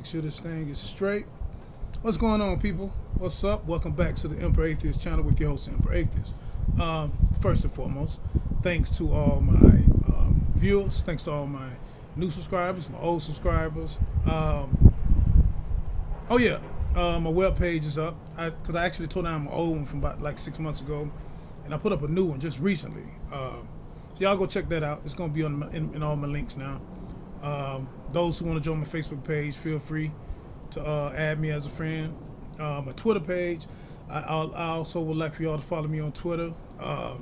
Make sure this thing is straight. What's going on, people? What's up? Welcome back to the Emperor Atheist channel with your host, Emperor Atheist. First and foremost, thanks to all my viewers. Thanks to all my new subscribers, my old subscribers. My web page is up. Because I actually tore down my old one from about like 6 months ago, and I put up a new one just recently. Y'all go check that out. It's going to be on in all my links now. Those who want to join my Facebook page, feel free to add me as a friend. My Twitter page, I also would like for y'all to follow me on Twitter. My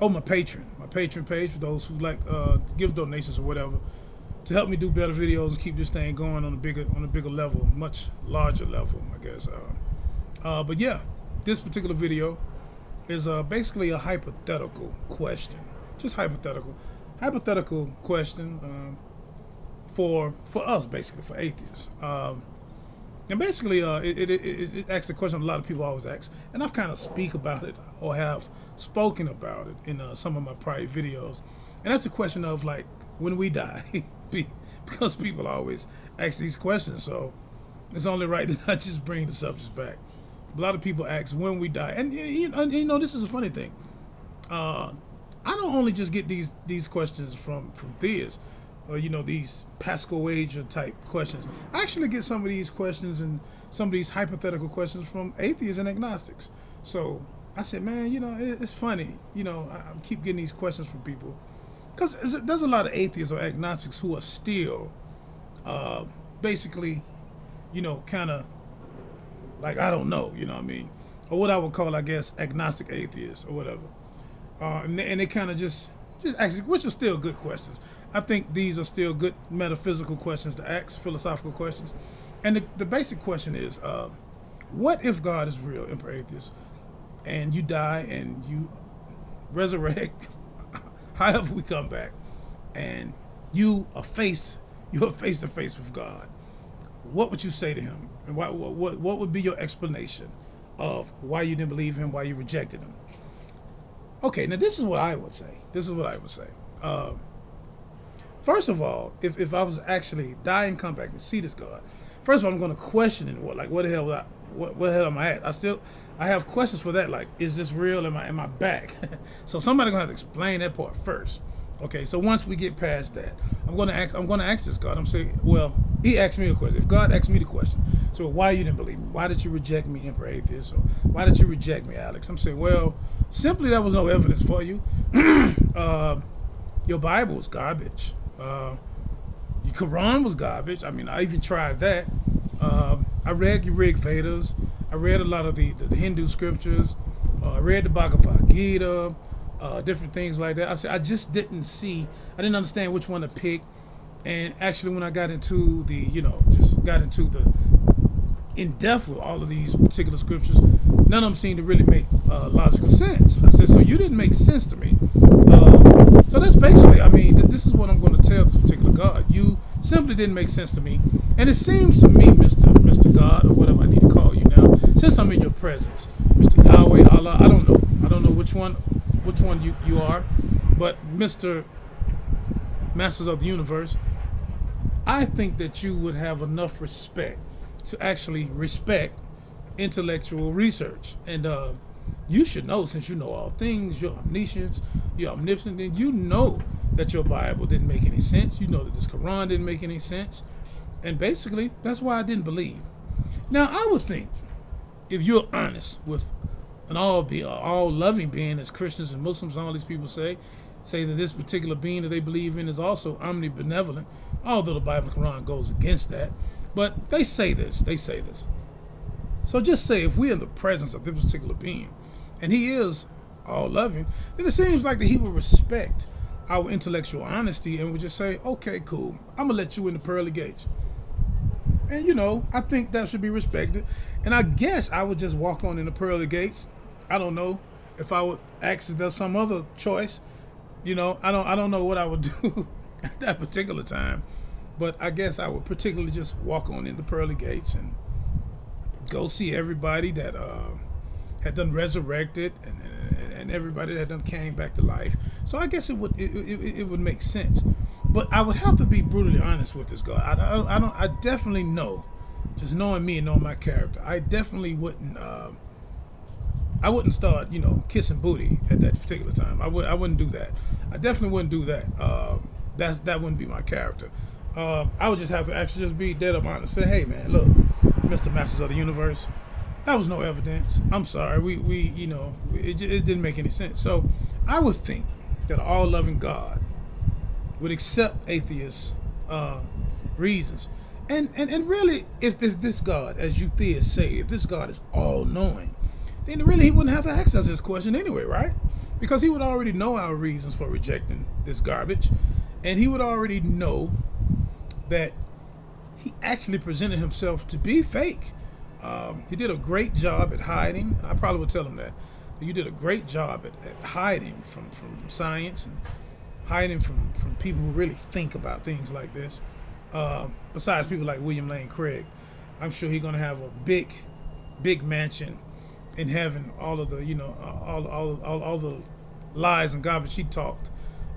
Patreon page for those who like to give donations or whatever to help me do better videos and keep this thing going on a bigger level, much larger level, I guess. But yeah, this particular video is basically a hypothetical question, just hypothetical question for us, basically for atheists. And basically, it asks the question a lot of people always ask, and I've kind of speak about it or have spoken about it in some of my prior videos, and that's the question of like when we die, because people always ask these questions, so it's only right that I just bring the subjects back. A lot of people ask when we die, and you know this is a funny thing. I don't only just get these questions from theists, or these Pascal Wager type questions. I actually get some of these questions and some of these hypothetical questions from atheists and agnostics. So I said, man, it's funny. I keep getting these questions from people because there's a lot of atheists or agnostics who are still basically, kind of like, I don't know, what I mean, or what I would call, I guess, agnostic atheists or whatever. And they kind of just ask, which are still good questions. I think these are still good metaphysical questions to ask, philosophical questions. And the basic question is, what if God is real, Emperor Atheist, and you die and you resurrect, however we come back, and you are face to face with God? What would you say to him? And what would be your explanation of why you didn't believe him, why you rejected him? Okay, now this is what I would say. First of all, if I was actually die and come back and see this God, first of all, I'm going to question it. What the hell? What the hell am I at? I have questions for that. Like, is this real? Am I back? So somebody's gonna have to explain that part first. Okay, so once we get past that, I'm gonna ask this God. I'm saying, well, he asked me a question. If God asked me the question, so why you didn't believe me? Why did you reject me, Emperor Atheist? Or why did you reject me, Alex? I'm saying, well, simply there was no evidence for you. Your Bible was garbage. Your Quran was garbage. I mean, I even tried that. I read your Rig Vedas. I read a lot of the Hindu scriptures. I read the Bhagavad Gita, different things like that. I said I just didn't understand which one to pick. And actually, when I got into in depth with all of these particular scriptures, none of them seemed to really make logical sense. I said, so you didn't make sense to me. So that's basically, I mean, this is what I'm going to tell this particular God. You simply didn't make sense to me. And it seems to me, Mr. God, or whatever I need to call you now, since I'm in your presence, Mr. Yahweh, Allah, I don't know which one you are, but Mr. Masters of the Universe, I think that you would have enough respect to actually respect intellectual research. And you should know, since you know all things, you're omniscient, you're omnipotent, and you know that your Bible didn't make any sense. You know that this Quran didn't make any sense. And basically, that's why I didn't believe. Now, I would think, if you're honest with an all-loving being, as Christians and Muslims and all these people say that this particular being that they believe in is also omnibenevolent, although the Bible and Quran goes against that. But they say this. So just say, if we're in the presence of this particular being, and he is all-loving, then it seems like that he will respect our intellectual honesty and would just say, okay, cool, I'm going to let you in the pearly gates. And, I think that should be respected. And I guess I would just walk on in the pearly gates. I don't know if I would ask if there's some other choice. I don't know what I would do at that particular time. But I guess I would particularly just walk on in the pearly gates and go see everybody that had done resurrected and everybody that done came back to life. So I guess it would make sense. But I would have to be brutally honest with this God. I don't. I definitely know, just knowing me and knowing my character, I definitely wouldn't. I wouldn't start, kissing booty at that particular time. I wouldn't do that. I definitely wouldn't do that. That wouldn't be my character. I would just have to actually just be dead up honest and say, hey man, look, Mr. Masters of the Universe, that was no evidence. I'm sorry. It didn't make any sense. So I would think that an all-loving God would accept atheists' reasons. And really, if this God, as you theists say, if this God is all-knowing, then really he wouldn't have to ask us this question anyway, right? Because he would already know our reasons for rejecting this garbage. And he would already know that he actually presented himself to be fake. He did a great job at hiding. I probably would tell him that. You did a great job at hiding from science and hiding from people who really think about things like this. Besides people like William Lane Craig, I'm sure he's going to have a big mansion in heaven. All of the all the lies and garbage he talked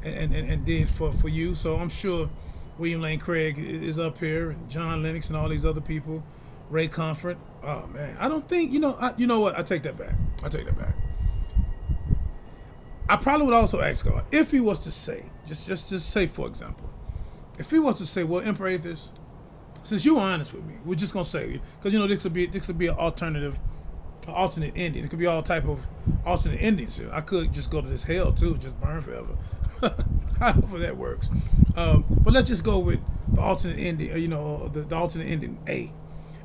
and did for you. So I'm sure William Lane Craig is up here, and John Lennox and all these other people, Ray Comfort. Oh man, I don't think you know what? I take that back. I probably would also ask God if he was to say, just say for example, if he was to say, well, Emperor Atheist, since you were honest with me, we're just gonna say, because this could be an alternate ending. It could be all type of alternate endings. I could just go to this hell too, just burn forever. However that works. But let's just go with the alternate ending. The alternate ending A,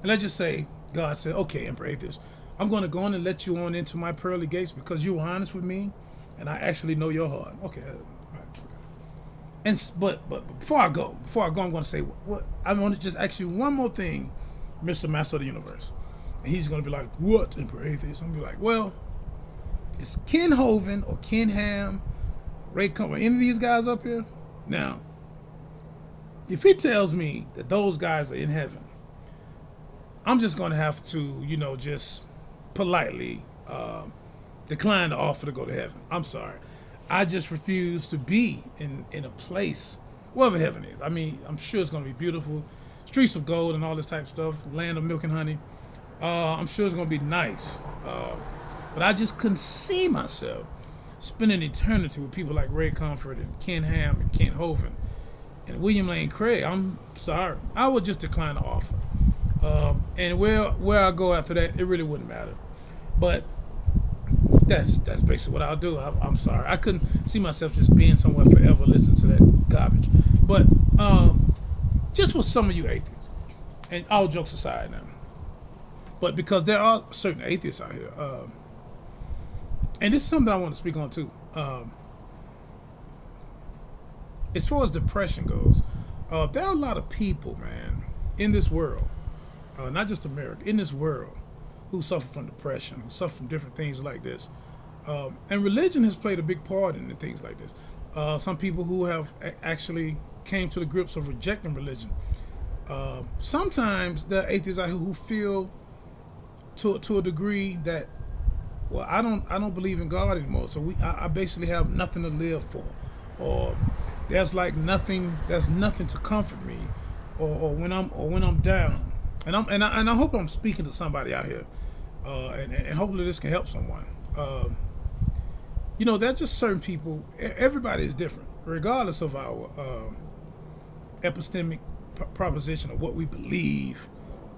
and let's just say God said, okay, Emperor Atheist, I'm going to go on and let you on into my pearly gates because you were honest with me, and I actually know your heart. Okay. And but before I go, I'm going to say what I want to just ask you one more thing, Mr. Master of the Universe. And he's going to be like, what, Emperor Atheist? I'm going to be like, well, is Ken Hovind or Ken Ham, Ray Comfort, any of these guys up here? Now, if he tells me that those guys are in heaven, I'm just going to have to, just politely decline the offer to go to heaven. I'm sorry. I just refuse to be in a place, wherever heaven is. I mean, I'm sure it's going to be beautiful. Streets of gold and all this type of stuff. Land of milk and honey. I'm sure it's going to be nice. But I just couldn't see myself spending eternity with people like Ray Comfort and Ken Ham and Ken Hovind and William Lane Craig. I'm sorry. I would just decline the offer. And where I go after that, it really wouldn't matter. But that's basically what I'll do. I'm sorry. I couldn't see myself just being somewhere forever listening to that garbage. But just for some of you atheists, and all jokes aside now, but because there are certain atheists out here, and this is something I want to speak on too. As far as depression goes, there are a lot of people, man, in this world, not just America, in this world, who suffer from depression, who suffer from different things like this. And religion has played a big part in things like this. Some people who have actually came to the grips of rejecting religion. Sometimes there are atheists out here who feel to a degree that, well, I don't believe in God anymore, so I basically have nothing to live for, or there's nothing to comfort me, or when I'm down, and I hope I'm speaking to somebody out here, and hopefully this can help someone. There are just certain people. Everybody is different, regardless of our epistemic proposition of what we believe.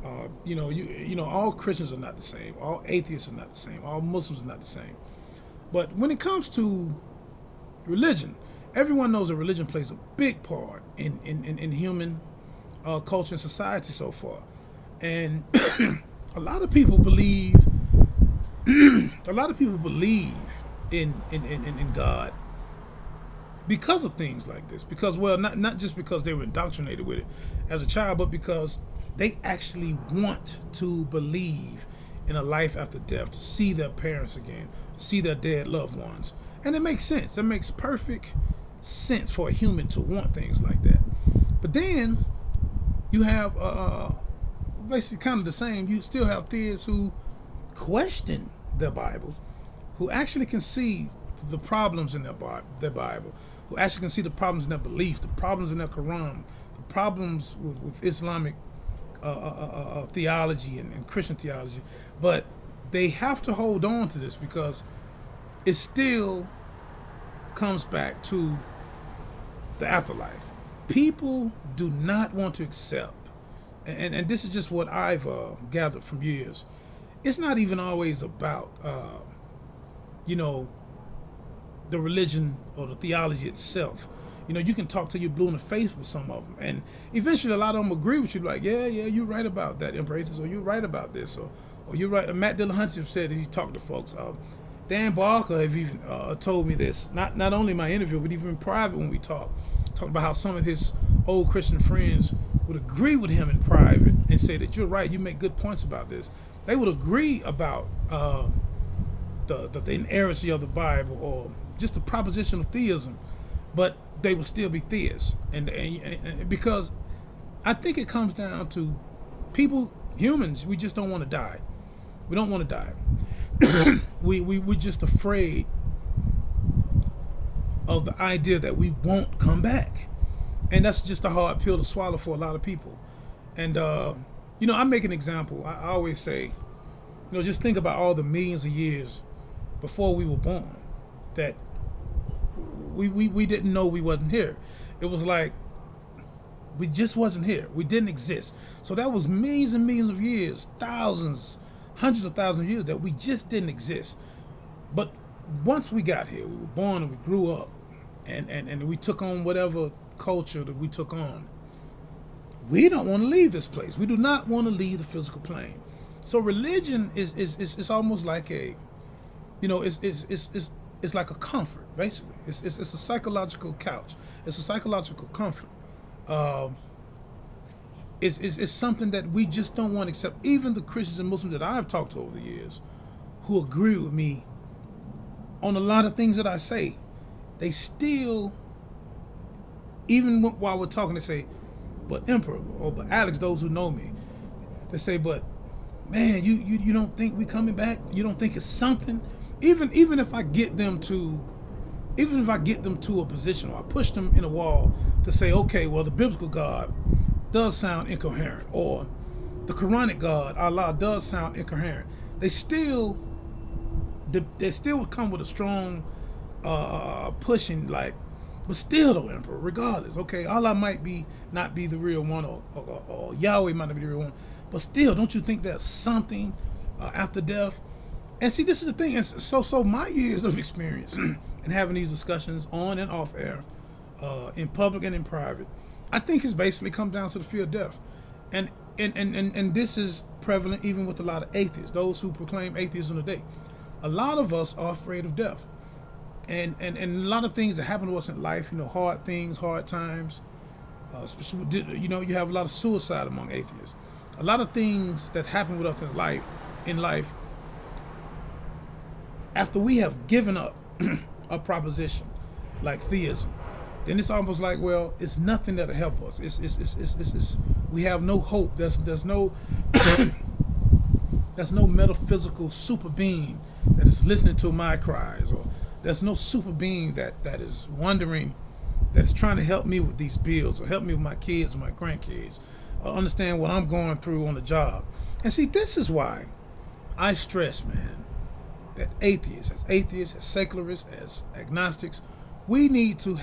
All Christians are not the same. All atheists are not the same. All Muslims are not the same. But when it comes to religion, everyone knows that religion plays a big part in human culture and society so far. And a lot of people believe in God because of things like this. Because, well, not just because they were indoctrinated with it as a child, but because they actually want to believe in a life after death, to see their parents again, see their dead loved ones. And it makes sense. It makes perfect sense for a human to want things like that. But then you have basically kind of the same. You still have theists who question their Bible, who actually can see the problems in their Bible, who actually can see the problems in their belief, the problems in their Quran, the problems with Islamic theology and Christian theology. But they have to hold on to this because it still comes back to the afterlife. People do not want to accept, and this is just what I've gathered from years. It's not even always about, the religion or the theology itself. You can talk till you're blue in the face with some of them, and eventually a lot of them agree with you, like, yeah, you're right about that, Emperor Atheist, or you're right about this, or you're right. Matt Dillahunty said that he talked to folks. Dan Barker have even told me this, not only in my interview, but even in private when we talked about how some of his old Christian friends would agree with him in private and say that you're right, you make good points about this. They would agree about the inerrancy of the Bible or just the proposition of theism, but they would still be theists. And because I think it comes down to people, humans, we just don't want to die. We don't want to die. We're just afraid of the idea that we won't come back, and that's just a hard pill to swallow for a lot of people. And I make an example. I always say, just think about all the millions of years before we were born that we didn't know we wasn't here. It was like we just wasn't here. We didn't exist. So that was millions and millions of years, thousands, hundreds of thousands of years that we just didn't exist. But once we got here, we were born and we grew up, and we took on whatever culture that we took on. We don't want to leave this place. We do not want to leave the physical plane. So religion is almost like a, it's like a comfort, basically. It's a psychological couch. It's a psychological comfort. It's something that we just don't want to accept. Even the Christians and Muslims that I've talked to over the years, who agree with me on a lot of things that I say, they still, even while we're talking, they say, but Emperor, or but Alex, those who know me, they say, but man, you don't think we coming back? You don't think it's something? Even if I get them to a position, or I push them in a wall to say, okay, well, the biblical God does sound incoherent, or the Quranic God, Allah, does sound incoherent, they still come with a strong pushing, like, but still though, Emperor, regardless, okay, Allah might not be the real one, or Yahweh might not be the real one, but still, don't you think there's something after death? And see, this is the thing. And so my years of experience and having these discussions on and off air, in public and in private, I think it's basically come down to the fear of death. And this is prevalent even with a lot of atheists, those who proclaim atheism today. A lot of us are afraid of death. And a lot of things that happen to us in life, hard things, hard times, especially, you have a lot of suicide among atheists. A lot of things that happen with us in life, after we have given up a proposition like theism, then it's almost like, well, it's nothing that'll help us. It's we have no hope. There's no there's no metaphysical super being that is listening to my cries, or there's no super being that is wondering, that is trying to help me with these bills, or help me with my kids or my grandkids, or understand what I'm going through on the job. And see, this is why I stress, man, that atheists, as secularists, as agnostics, we need to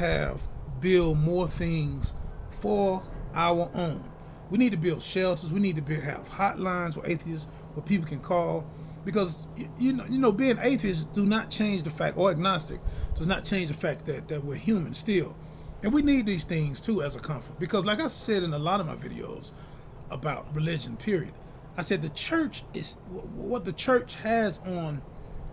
build more things for our own. We need to build shelters. We need to have hotlines where atheists, where people can call, because being atheist do not change the fact, or agnostic does not change the fact that we're human still, and we need these things too as a comfort. Because like I said in a lot of my videos about religion, period, I said the church is what the church has on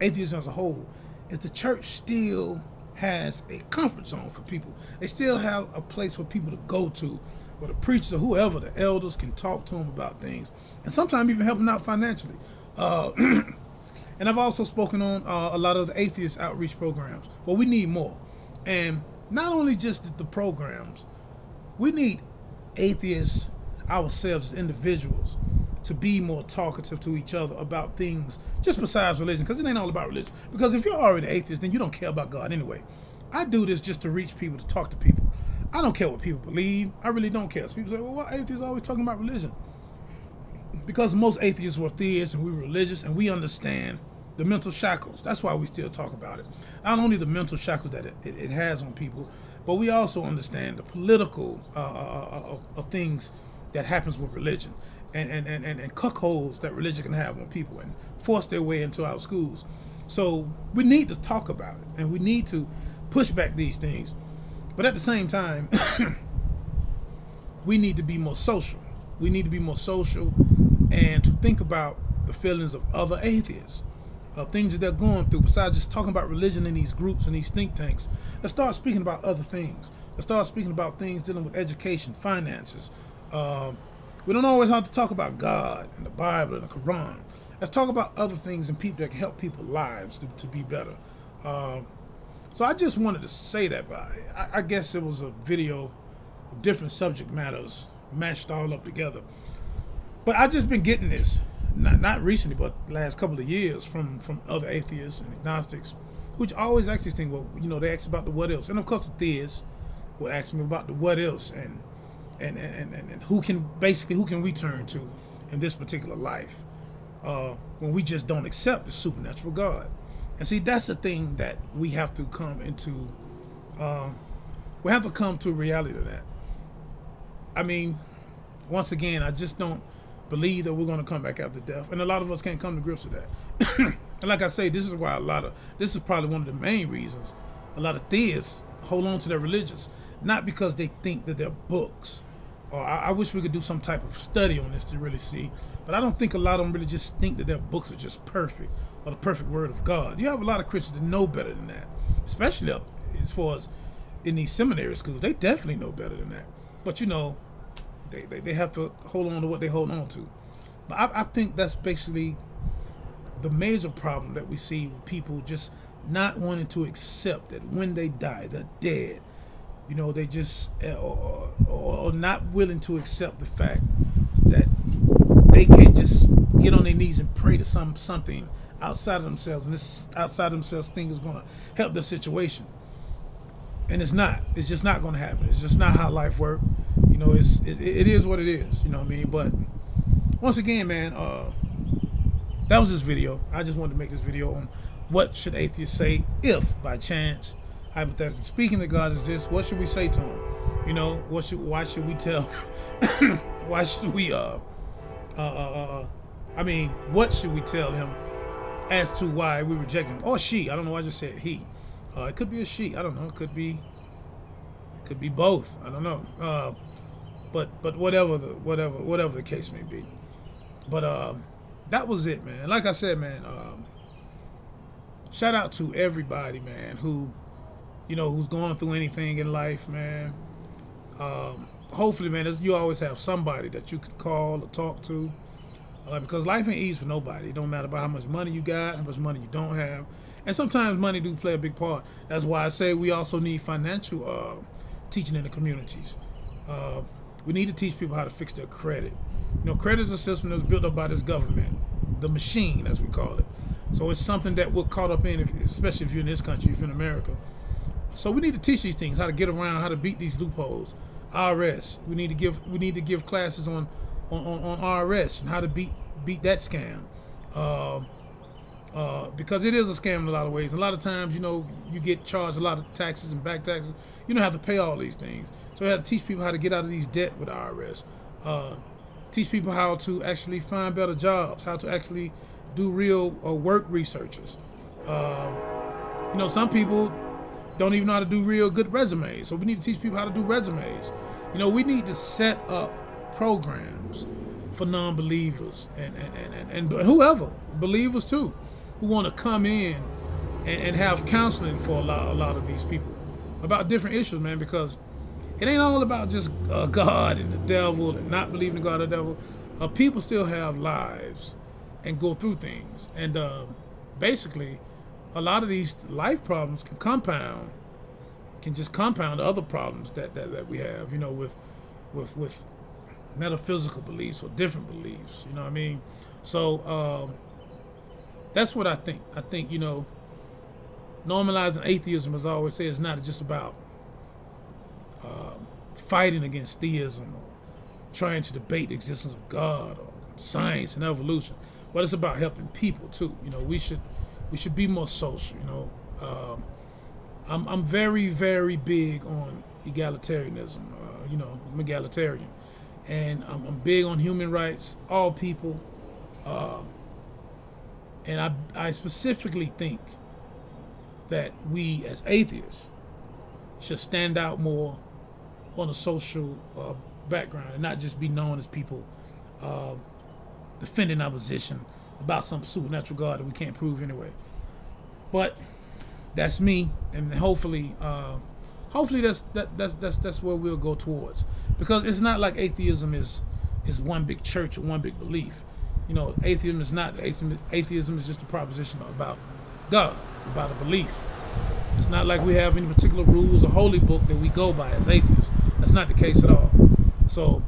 atheism as a whole, is the church still has a comfort zone for people. They still have a place for people to go to, where the preachers or whoever, the elders, can talk to them about things, and sometimes even help them out financially. And I've also spoken on a lot of the atheist outreach programs. Well, we need more, and not only just the programs, we need atheists ourselves as individuals to be more talkative to each other about things just besides religion, because it ain't all about religion. Because if you're already atheist, then you don't care about God anyway. I do this just to reach people, to talk to people. I don't care what people believe. I really don't care. So people say, well, why atheists always talking about religion? Because most atheists were theists and we were religious, and we understand the mental shackles. That's why we still talk about it. Not only the mental shackles that it has on people, but we also understand the political of things that happens with religion, and cuckolds that religion can have on people and force their way into our schools. So we need to talk about it, and we need to push back these things. But at the same time, we need to be more social. We need to be more social and to think about the feelings of other atheists, of things that they're going through, besides just talking about religion in these groups and these think tanks. Let's start speaking about other things. Let's start speaking about things dealing with education, finances. We don't always have to talk about God and the Bible and the Quran. Let's talk about other things and people that can help people's lives to be better. So I just wanted to say that, but I guess it was a video of different subject matters mashed all up together. But I just been getting this, not recently, but last couple of years from other atheists and agnostics, which always ask these things. Well, you know, they ask about the what ifs, and of course the theists will ask me about the what ifs and who can we turn to in this particular life when we just don't accept the supernatural God. And see, that's the thing that we have to come into. We have to come to a reality of that. I mean, once again, I just don't believe that we're going to come back after death, and a lot of us can't come to grips with that. And like I say, this is why this is probably one of the main reasons a lot of theists hold on to their religions, not because they think that they're books, or I wish we could do some type of study on this to really see, but I don't think a lot of them really just think that their books are just perfect, or the perfect word of God. You have a lot of Christians that know better than that, especially up as far as in these seminary schools. They definitely know better than that. But you know, they have to hold on to what they hold on to. But I think that's basically the major problem that we see with people just not wanting to accept that when they die, they're dead. You know, they just or not willing to accept the fact that they can't just get on their knees and pray to something outside of themselves, and this outside of themselves thing is going to help their situation. And it's not. It's just not going to happen. It's just not how life works. You know, it is what it is. You know what I mean? But once again, man, that was this video. I just wanted to make this video on what should atheists say if, by chance, hypothetically speaking, that God exists. What should we say to him? You know, why should we tell? Why should we? I mean, what should we tell him as to why we reject him, or she? I don't know why I just said he. It could be a she. I don't know. It could be both. I don't know. But whatever the case may be. But that was it, man. Like I said, man. Shout out to everybody, man, who, you know, who's going through anything in life, man. Hopefully, man, you always have somebody that you could call or talk to, because life ain't easy for nobody. It don't matter about how much money you got, how much money you don't have. And sometimes money do play a big part. That's why I say we also need financial teaching in the communities. We need to teach people how to fix their credit. You know, credit is a system that's built up by this government, the machine, as we call it. So it's something that we're caught up in, especially if you're in this country, if you're in America. So we need to teach these things, how to get around, how to beat these loopholes. IRS. We need to give classes on IRS and how to beat that scam. Because it is a scam in a lot of ways. A lot of times, you know, you get charged a lot of taxes and back taxes. You don't have to pay all these things. So we have to teach people how to get out of these debt with IRS. Teach people how to actually find better jobs, how to actually do real work researches. You know, some people don't even know how to do real good resumes. So we need to teach people how to do resumes. You know, we need to set up programs for non-believers and whoever, believers too, who want to come in and have counseling for a lot of these people about different issues, man, because it ain't all about just God and the devil and not believing in God or the devil. People still have lives and go through things. And basically, a lot of these life problems can just compound other problems that we have, you know, with metaphysical beliefs or different beliefs, you know what I mean? So that's what I think. I think, you know, normalizing atheism, as I always say, is not just about fighting against theism or trying to debate the existence of God or science and evolution, but it's about helping people too. You know, we should be more social. You know, I'm very, very big on egalitarianism. You know, I'm egalitarian, and I'm big on human rights, all people, and I specifically think that we as atheists should stand out more on a social background and not just be known as people defending our position about some supernatural God that we can't prove anyway. But that's me, and hopefully that's where we'll go towards, because it's not like atheism is one big church or one big belief. You know, atheism is not. Atheism is just a proposition about God, about a belief. It's not like we have any particular rules or holy book that we go by as atheists. That's not the case at all. So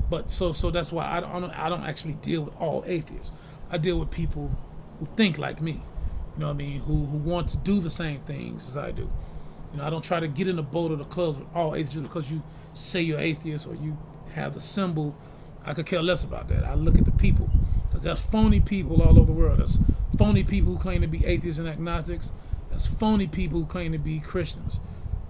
that's why I don't actually deal with all atheists. I deal with people who think like me. You know what I mean? Who want to do the same things as I do. You know, I don't try to get in the boat of the clubs with all atheists just because you say you're atheist or you have the symbol. I could care less about that. I look at the people, because there's phony people all over the world. There's phony people who claim to be atheists and agnostics. There's phony people who claim to be Christians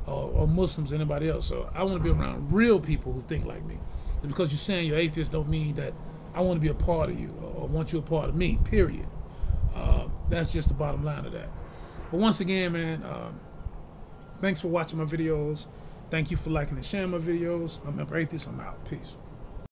or Muslims or anybody else. So I want to be around real people who think like me. And because you're saying you're atheist don't mean that I want to be a part of you or want you a part of me, period. That's just the bottom line of that. But once again, man, thanks for watching my videos. Thank you for liking and sharing my videos. I'm Emperor Atheist. I'm out. Peace.